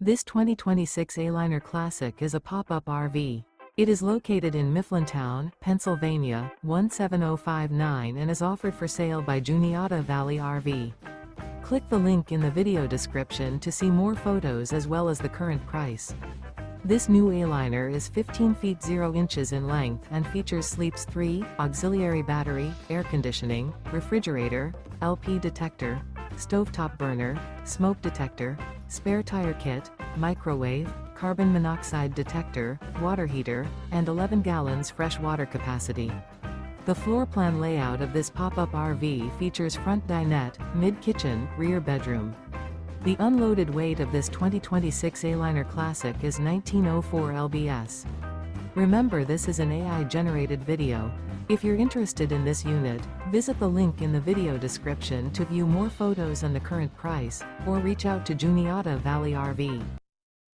This 2026 Aliner Classic is a pop-up RV. It is located in Mifflintown, Pennsylvania, 17059 and is offered for sale by Juniata Valley RV. Click the link in the video description to see more photos as well as the current price. This new Aliner is 15 feet 0 inches in length and features Sleeps 3, auxiliary battery, air conditioning, refrigerator, LP detector, stovetop burner, smoke detector, spare tire kit, microwave, carbon monoxide detector, water heater, and 11 gallons fresh water capacity. The floor plan layout of this pop-up RV features front dinette, mid-kitchen, rear bedroom. The unloaded weight of this 2026 Aliner Classic is 1904 lbs. Remember, this is an AI-generated video. If you're interested in this unit, visit the link in the video description to view more photos and the current price, or reach out to Juniata Valley RV.